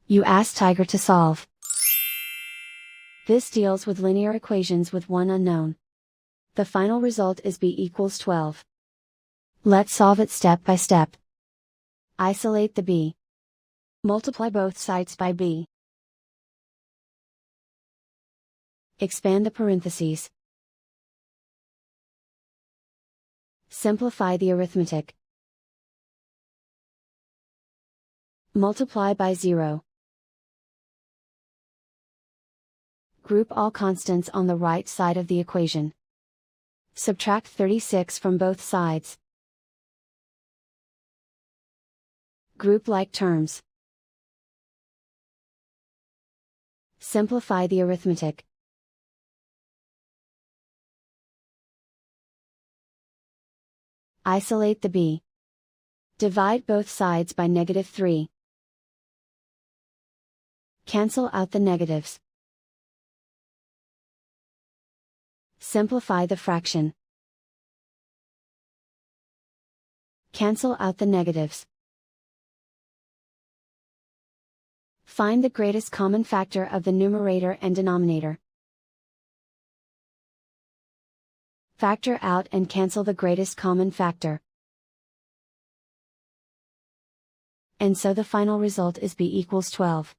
You ask Tiger to solve. This deals with linear equations with one unknown. The final result is b equals 12. Let's solve it step by step. Isolate the b. Multiply both sides by b. Expand the parentheses. Simplify the arithmetic. Multiply by 0. Group all constants on the right side of the equation. Subtract 36 from both sides. Group like terms. Simplify the arithmetic. Isolate the b. Divide both sides by -3. Cancel out the negatives. Simplify the fraction. Cancel out the negatives. Find the greatest common factor of the numerator and denominator. Factor out and cancel the greatest common factor. And so the final result is b equals 12.